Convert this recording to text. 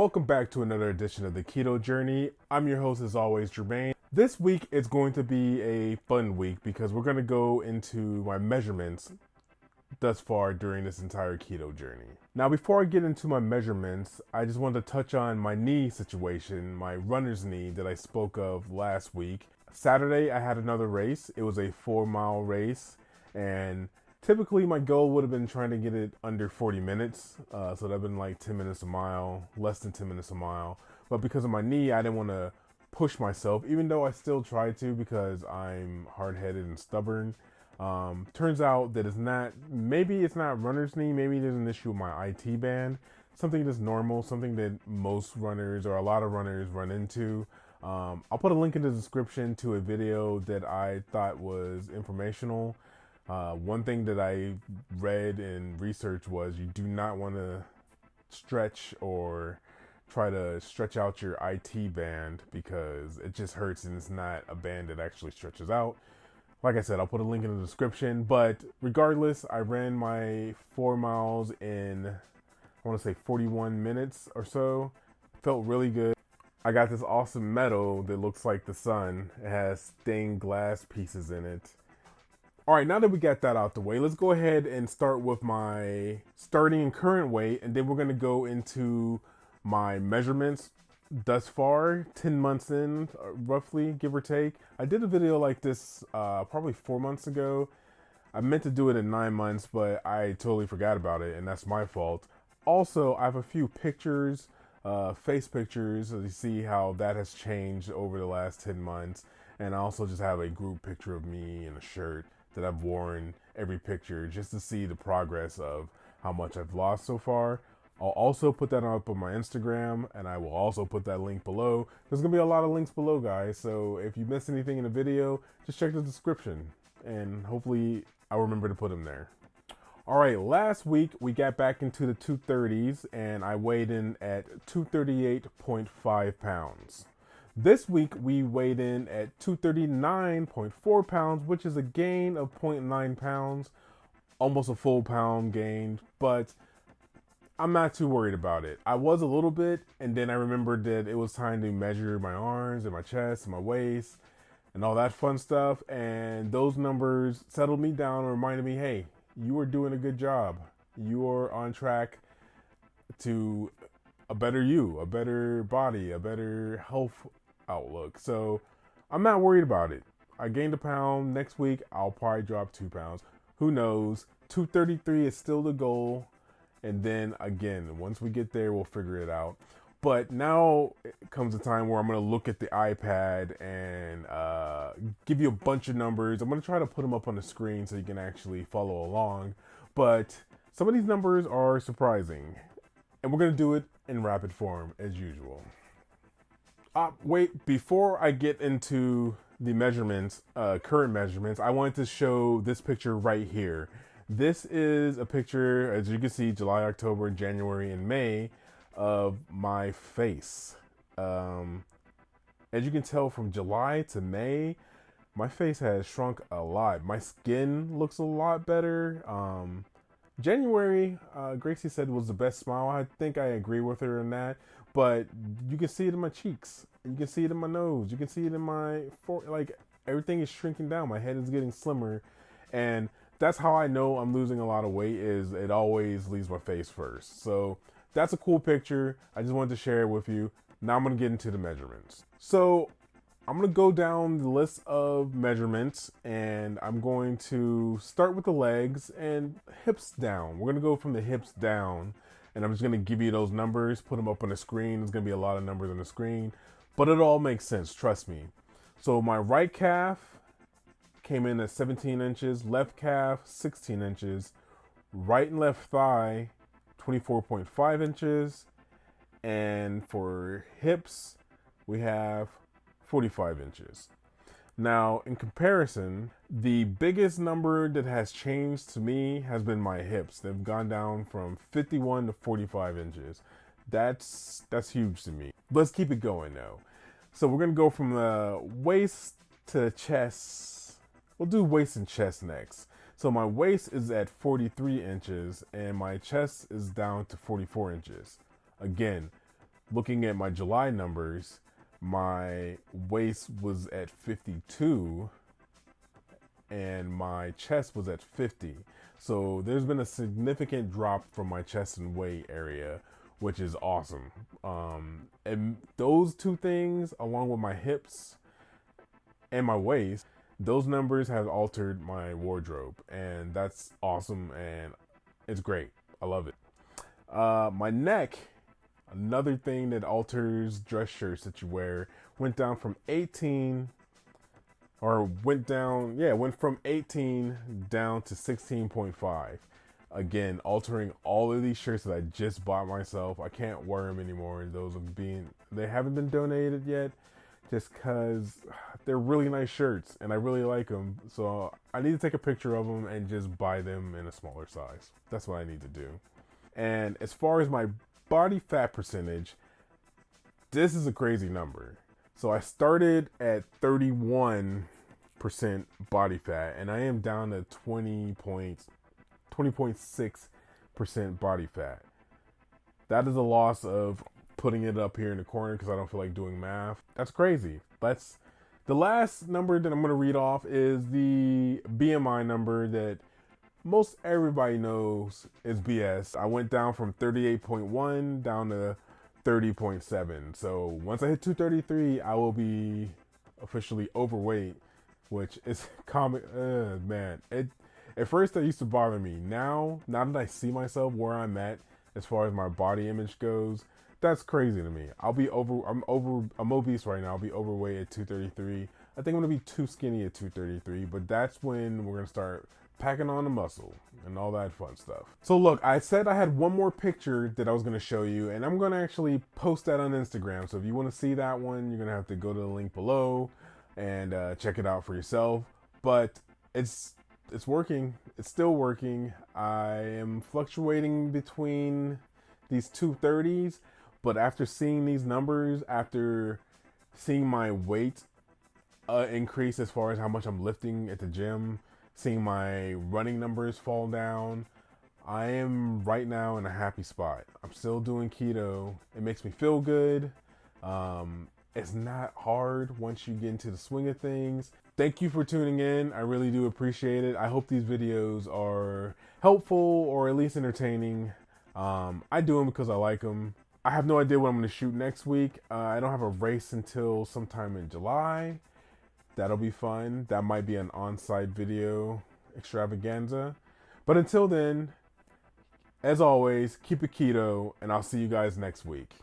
Welcome back to another edition of the Keto Journey. I'm your host as always, Jermaine. This week it's going to be a fun week because we're going to go into my measurements thus far during this entire keto journey. Now, before I get into my measurements, I just wanted to touch on my knee situation, my runner's knee that I spoke of last week. Saturday, I had another race. It was a 4-mile race, and typically my goal would have been trying to get it under 40 minutes. So that'd have been like 10 minutes a mile, less than 10 minutes a mile. But because of my knee, I didn't want to push myself, even though I still tried to because I'm hard-headed and stubborn. Turns out that maybe it's not runner's knee, maybe there's an issue with my IT band, something that's normal, something that most runners or a lot of runners run into. I'll put a link in the description to a video that I thought was informational. One thing that I read and researched was you do not want to stretch or try to stretch out your IT band because it just hurts and it's not a band that actually stretches out. Like I said, I'll put a link in the description, but regardless, I ran my 4 miles in, I want to say 41 minutes or so. Felt really good. I got this awesome medal that looks like the sun. It has stained glass pieces in it. All right, now that we got that out the way, let's go ahead and start with my starting and current weight, and then we're going to go into my measurements thus far, 10 months in, roughly, give or take. I did a video like this probably 4 months ago. I meant to do it in 9 months, but I totally forgot about it, and that's my fault. Also, I have a few pictures, face pictures, so you see how that has changed over the last 10 months. And I also just have a group picture of me in a shirt that I've worn every picture just to see the progress of how much I've lost so far. I'll also put that up on my Instagram, and I will also put that link below. There's going to be a lot of links below, guys, so if you missed anything in the video, just check the description, and hopefully I'll remember to put them there. All right, last week we got back into the 230s, and I weighed in at 238.5 pounds. This week we weighed in at 239.4 pounds, which is a gain of 0.9 pounds, almost a full pound gain, but I'm not too worried about it. I was a little bit, and then I remembered that it was time to measure my arms and my chest and my waist and all that fun stuff. And those numbers settled me down and reminded me, hey, you are doing a good job. You are on track to a better you, a better body, a better health outlook. So I'm not worried about it. I gained a pound. Next week, I'll probably drop 2 pounds. Who knows? 233 is still the goal. And then again, once we get there, we'll figure it out. But now it comes a time where I'm going to look at the iPad and give you a bunch of numbers. I'm going to try to put them up on the screen so you can actually follow along. But some of these numbers are surprising. And we're going to do it in rapid form as usual. Wait, before I get into the measurements, current measurements, I wanted to show this picture right here. This is a picture, as you can see, July, October, January, and May of my face. As you can tell from July to May, my face has shrunk a lot. My skin looks a lot better. January, Gracie said was the best smile. I think I agree with her in that. But you can see it in my cheeks. You can see it in my nose. You can see it in my forehead. Like, everything is shrinking down. My head is getting slimmer. And that's how I know I'm losing a lot of weight, is it always leaves my face first. So that's a cool picture. I just wanted to share it with you. Now I'm going to get into the measurements. So I'm going to go down the list of measurements, and I'm going to start with the legs and hips down. We're going to go from the hips down, and I'm just going to give you those numbers, put them up on the screen. There's going to be a lot of numbers on the screen, but it all makes sense, trust me. So my right calf came in at 17 inches, left calf 16 inches, right and left thigh 24.5 inches, and for hips we have 45 inches. Now, in comparison, the biggest number that has changed to me has been my hips. They've gone down from 51 to 45 inches. That's huge to me. Let's keep it going though. So we're gonna go from the waist to chest. We'll do waist and chest next. So my waist is at 43 inches and my chest is down to 44 inches. Again, looking at my July numbers, my waist was at 52 and my chest was at 50. So there's been a significant drop from my chest and waist area, which is awesome. And those two things, along with my hips and my waist, those numbers have altered my wardrobe, and that's awesome, and it's great. I love it. My neck, another thing that alters dress shirts that you wear, went down from 18, or went down, yeah, went from 18 down to 16.5. Again, altering all of these shirts that I just bought myself. I can't wear them anymore. They haven't been donated yet, just because they're really nice shirts and I really like them. So I need to take a picture of them and just buy them in a smaller size. That's what I need to do. And as far as my body fat percentage, this is a crazy number. So I started at 31% body fat, and I am down to 20.6% body fat. That is a loss of putting it up here in the corner because I don't feel like doing math. That's crazy. That's the last number that I'm going to read off is the BMI number that most everybody knows is BS. I went down from 38.1 down to 30.7. So once I hit 233, I will be officially overweight, which is common. Man, at first that used to bother me. Now that I see myself where I'm at as far as my body image goes, that's crazy to me. I'm obese right now. I'll be overweight at 233. I think I'm gonna be too skinny at 233, but that's when we're gonna start packing on the muscle and all that fun stuff. So look, I said I had one more picture that I was going to show you, and I'm going to actually post that on Instagram. So if you want to see that one, you're going to have to go to the link below and check it out for yourself. But it's working. It's still working. I am fluctuating between these 230s, but after seeing these numbers, after seeing my weight increase as far as how much I'm lifting at the gym, seeing my running numbers fall down, I am right now in a happy spot. I'm still doing keto. It makes me feel good. It's not hard once you get into the swing of things. Thank you for tuning in. I really do appreciate it. I hope these videos are helpful or at least entertaining. I do them because I like them. I have no idea what I'm going to shoot next week. I don't have a race until sometime in July. That'll be fun. That might be an on-site video extravaganza. But until then, as always, keep it keto, and I'll see you guys next week.